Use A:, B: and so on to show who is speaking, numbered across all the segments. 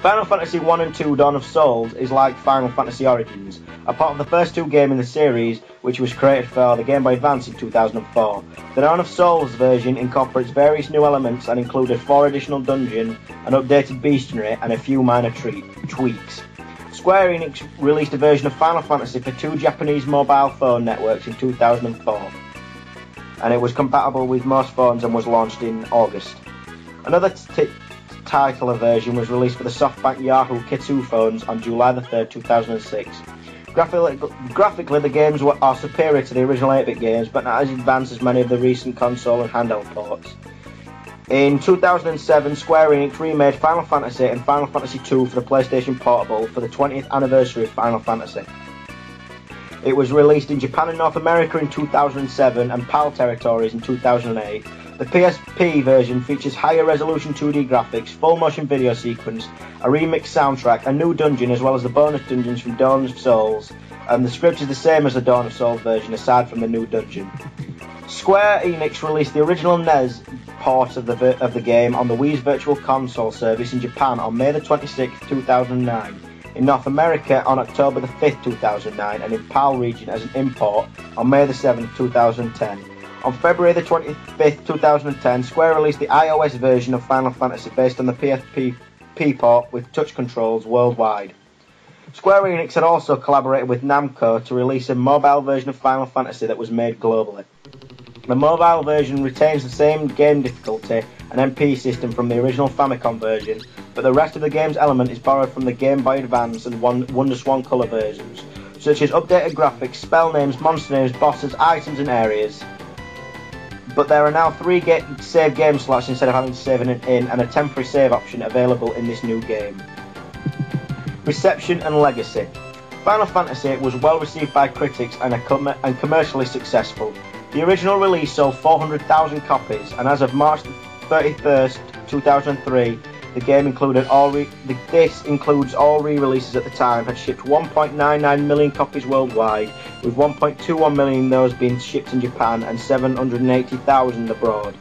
A: Final Fantasy 1 and 2 Dawn of Souls is like Final Fantasy Origins, a part of the first two games in the series, which was created for the Game Boy Advance in 2004. The Dawn of Souls version incorporates various new elements and included 4 additional dungeons, an updated bestiary, and a few minor tweaks. Square Enix released a version of Final Fantasy for 2 Japanese mobile phone networks in 2004, and it was compatible with most phones and was launched in August. Another titular version was released for the SoftBank Yahoo K2 phones on July 3rd, 2006. Graphically, the games are superior to the original 8-bit games, but not as advanced as many of the recent console and handheld ports. In 2007, Square Enix remade Final Fantasy and Final Fantasy II for the PlayStation Portable for the 20th anniversary of Final Fantasy. It was released in Japan and North America in 2007 and PAL territories in 2008. The PSP version features higher resolution 2D graphics, full motion video sequence, a remixed soundtrack, a new dungeon as well as the bonus dungeons from Dawn of Souls, and the script is the same as the Dawn of Souls version aside from the new dungeon. Square Enix released the original NES port of the game on the Wii's Virtual Console service in Japan on May 26, 2009, in North America on October 5, 2009, and in PAL region as an import on May 7, 2010. On February 25, 2010, Square released the iOS version of Final Fantasy based on the PSP port with touch controls worldwide. Square Enix had also collaborated with Namco to release a mobile version of Final Fantasy that was made globally. The mobile version retains the same game difficulty and MP system from the original Famicom version, but the rest of the game's element is borrowed from the Game Boy Advance and WonderSwan Color versions, such as updated graphics, spell names, monster names, bosses, items and areas. But there are now 3 save game slots instead of having to save it in, and a temporary save option available in this new game. Reception and legacy. Final Fantasy was well received by critics and commercially successful. The original release sold 400,000 copies, and as of March 31st, 2003, the game includes all re-releases at the time, had shipped 1.99 million copies worldwide, with 1.21 million of those being shipped in Japan and 780,000 abroad.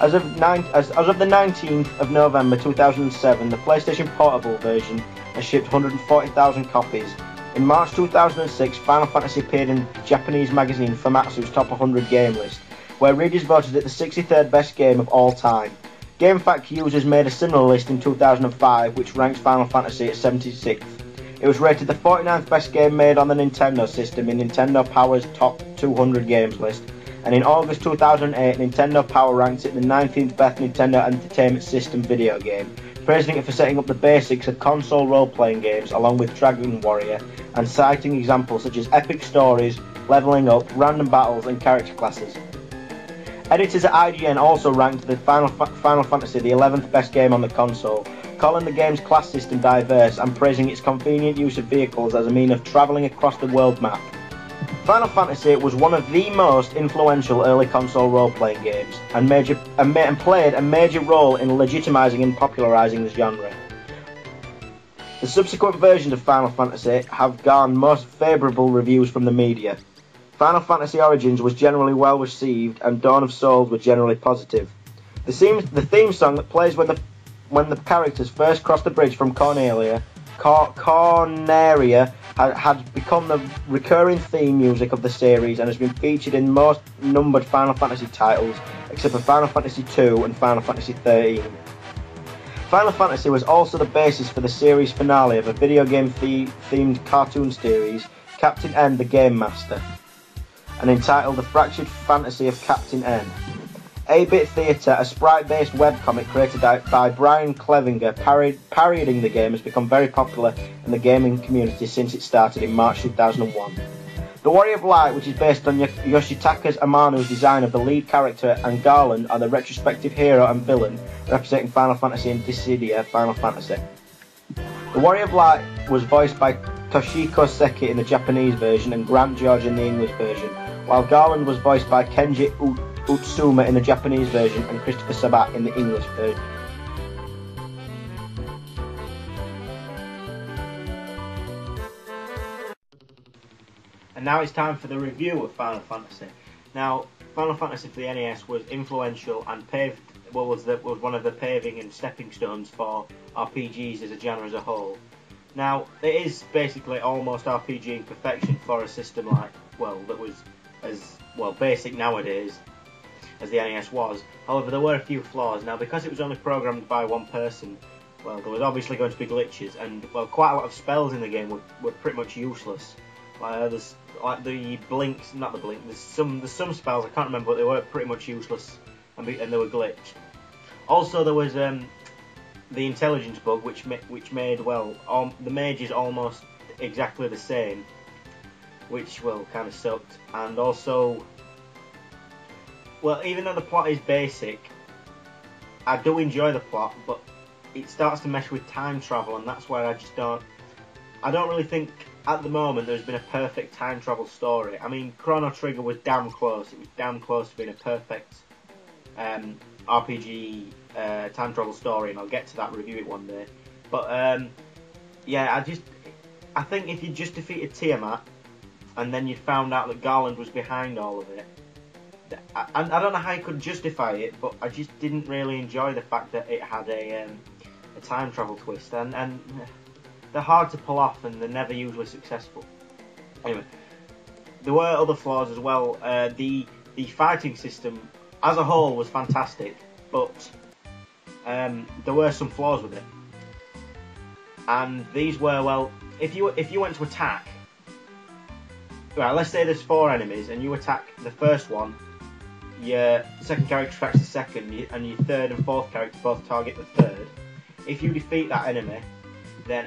A: As of the 19th of November 2007, the PlayStation Portable version has shipped 140,000 copies. In March 2006, Final Fantasy appeared in Japanese magazine Famitsu's Top 100 Game list, where readers voted it the 63rd best game of all time. GameFAQ users made a similar list in 2005, which ranks Final Fantasy at 76th. It was rated the 49th best game made on the Nintendo system in Nintendo Power's Top 200 Games list, and in August 2008, Nintendo Power ranked it the 19th best Nintendo Entertainment System video game, praising it for setting up the basics of console role-playing games along with Dragon Warrior, and citing examples such as epic stories, leveling up, random battles, and character classes. Editors at IGN also ranked the Final Fantasy the 11th best game on the console, calling the game's class system diverse and praising its convenient use of vehicles as a means of travelling across the world map. Final Fantasy was one of the most influential early console role-playing games, and played a major role in legitimising and popularising the genre. The subsequent versions of Final Fantasy have garnered most favourable reviews from the media. Final Fantasy Origins was generally well received, and Dawn of Souls were generally positive. The theme song that plays when the characters first cross the bridge from Corneria had become the recurring theme music of the series and has been featured in most numbered Final Fantasy titles, except for Final Fantasy II and Final Fantasy XIII. Final Fantasy was also the basis for the series finale of a video game themed cartoon series, Captain N the Game Master, and entitled The Fractured Fantasy of Captain N. 8-Bit Theatre, a sprite-based webcomic created by Brian Clevinger parodying the game, has become very popular in the gaming community since it started in March 2001. The Warrior of Light, which is based on Yoshitaka Amanu's design of the lead character, and Garland are the retrospective hero and villain representing Final Fantasy and Dissidia Final Fantasy. The Warrior of Light was voiced by Toshiko Seki in the Japanese version and Grant George in the English version, while Garland was voiced by Kenji Utsuma in the Japanese version and Christopher Sabat in the English version. And now it's time for the review of Final Fantasy. Now, Final Fantasy for the NES was influential and paved was one of the paving and stepping stones for RPGs as a genre as a whole. Now, it is basically almost RPG in perfection for a system like, well, that was as, well, basic nowadays as the NES was. However, there were a few flaws. Now, because it was only programmed by one person, well, there was obviously going to be glitches, and, well, quite a lot of spells in the game were pretty much useless. There's, like, the blinks, not the blink, there's some spells, I can't remember, but they were pretty much useless, and they were glitched. Also, there was, the intelligence bug, which made, well, the mages almost exactly the same, which, well, kind of sucked. And also, well, even though the plot is basic, I do enjoy the plot, but it starts to mesh with time travel, and that's where I don't really think at the moment there's been a perfect time travel story. I mean, Chrono Trigger was damn close. It was damn close to being a perfect RPG time travel story, and I'll get to that, review it one day. But yeah, I think if you just defeated Tiamat and then you found out that Garland was behind all of it, I don't know how you could justify it, but I just didn't really enjoy the fact that it had a time travel twist, and they're hard to pull off, and they're never usually successful. Anyway, there were other flaws as well. The fighting system as a whole was fantastic, but there were some flaws with it, and these were, well, if you went to attack, well, let's say there's 4 enemies and you attack the first one, your second character attacks the second, and your third and fourth character both target the third. If you defeat that enemy, then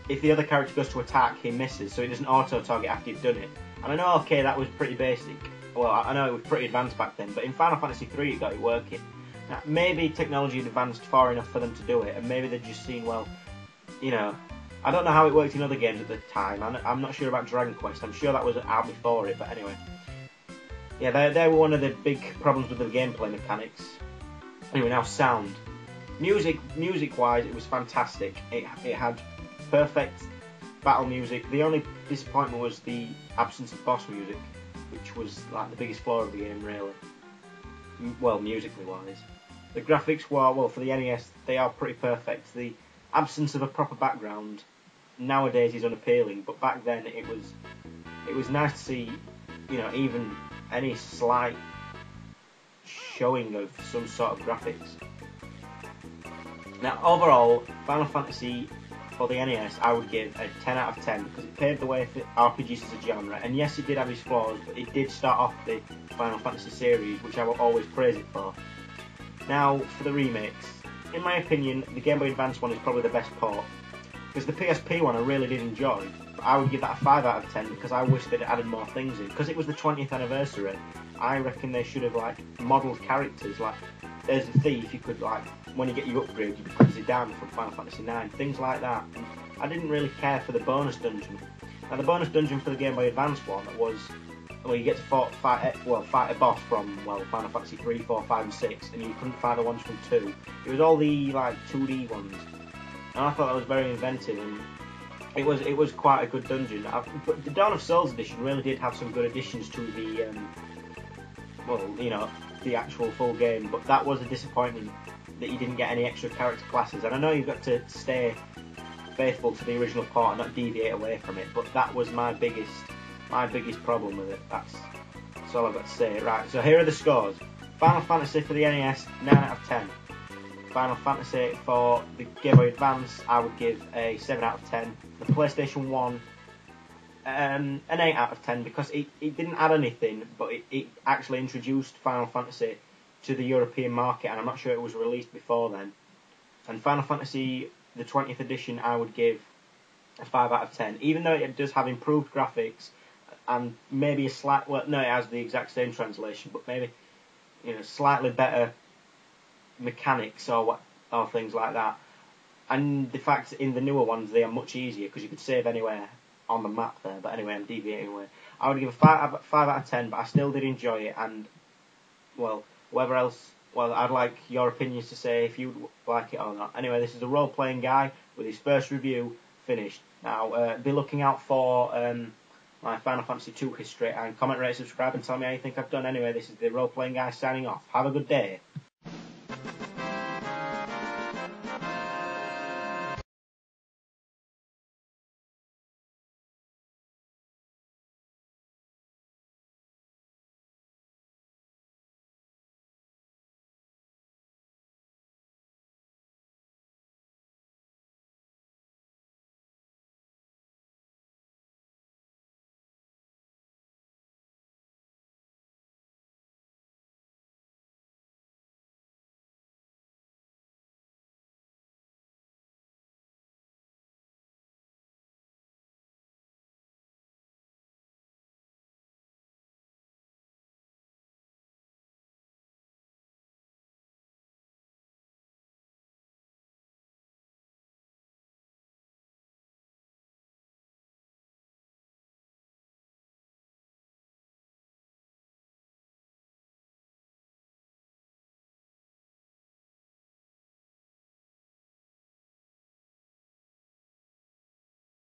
A: if the other character goes to attack, he misses, so he doesn't auto-target after you've done it. And I know, okay, that was pretty basic. Well, I know it was pretty advanced back then, but in Final Fantasy III it got it working. Now, maybe technology had advanced far enough for them to do it, and maybe they'd just seen, well, you know, I don't know how it worked in other games at the time. I'm not sure about Dragon Quest. I'm sure that was out before it, but anyway. Yeah, they were one of the big problems with the gameplay mechanics. Anyway, now sound. Music-wise, it was fantastic. It had perfect battle music. The only disappointment was the absence of boss music, which was like the biggest flaw of the game, really. Well, musically wise. The graphics were, well, for the NES, they are pretty perfect. The absence of a proper background nowadays is unappealing, but back then it was nice to see, you know, even any slight showing of some sort of graphics. Now, overall, Final Fantasy for the NES, I would give a 10 out of 10 because it paved the way for RPGs as a genre. And yes, it did have its flaws, but it did start off the Final Fantasy series, which I will always praise it for. Now, for the remakes, in my opinion, the Game Boy Advance one is probably the best port, because the PSP one I really did enjoy. But I would give that a 5 out of 10 because I wish they'd added more things in. Because it was the 20th anniversary, I reckon they should have like modelled characters. Like, there's a thief, you could, like, when you get your upgrade, you could put Zidane from Final Fantasy IX, things like that. And I didn't really care for the bonus dungeon. Now, the bonus dungeon for the Game Boy Advance one was, well, you get to fight a boss from, well, Final Fantasy 3, 4, 5 and 6, and you couldn't fight the ones from 2. It was all the, like, 2D ones. And I thought that was very inventive, and it was quite a good dungeon. But the Dawn of Souls edition really did have some good additions to the, well, you know, the actual full game, but that was a disappointment that you didn't get any extra character classes. And I know you've got to stay faithful to the original part and not deviate away from it, but that was my biggest problem with it. That's all I've got to say. Right, so here are the scores. Final Fantasy for the NES, 9 out of 10. Final Fantasy for the Game Boy Advance, I would give a 7 out of 10. The PlayStation 1, an 8 out of 10, because it didn't add anything, but it actually introduced Final Fantasy to the European market, and I'm not sure it was released before then. And Final Fantasy, the 20th edition, I would give a 5 out of 10, even though it does have improved graphics and maybe a slight, well, no, it has the exact same translation, but maybe, you know, slightly better mechanics or things like that. And the fact in the newer ones they are much easier because you could save anywhere on the map there. But anyway, I'm deviating away. I would give a 5 out of 10, but I still did enjoy it. And, well, whoever else, well, I'd like your opinions to say if you'd like it or not. Anyway, this is a role-playing guy with his first review finished. Now, be looking out for my Final Fantasy II history, and comment, rate, subscribe, and tell me how you think I've done. Anyway, this is the role-playing guy signing off. Have a good day.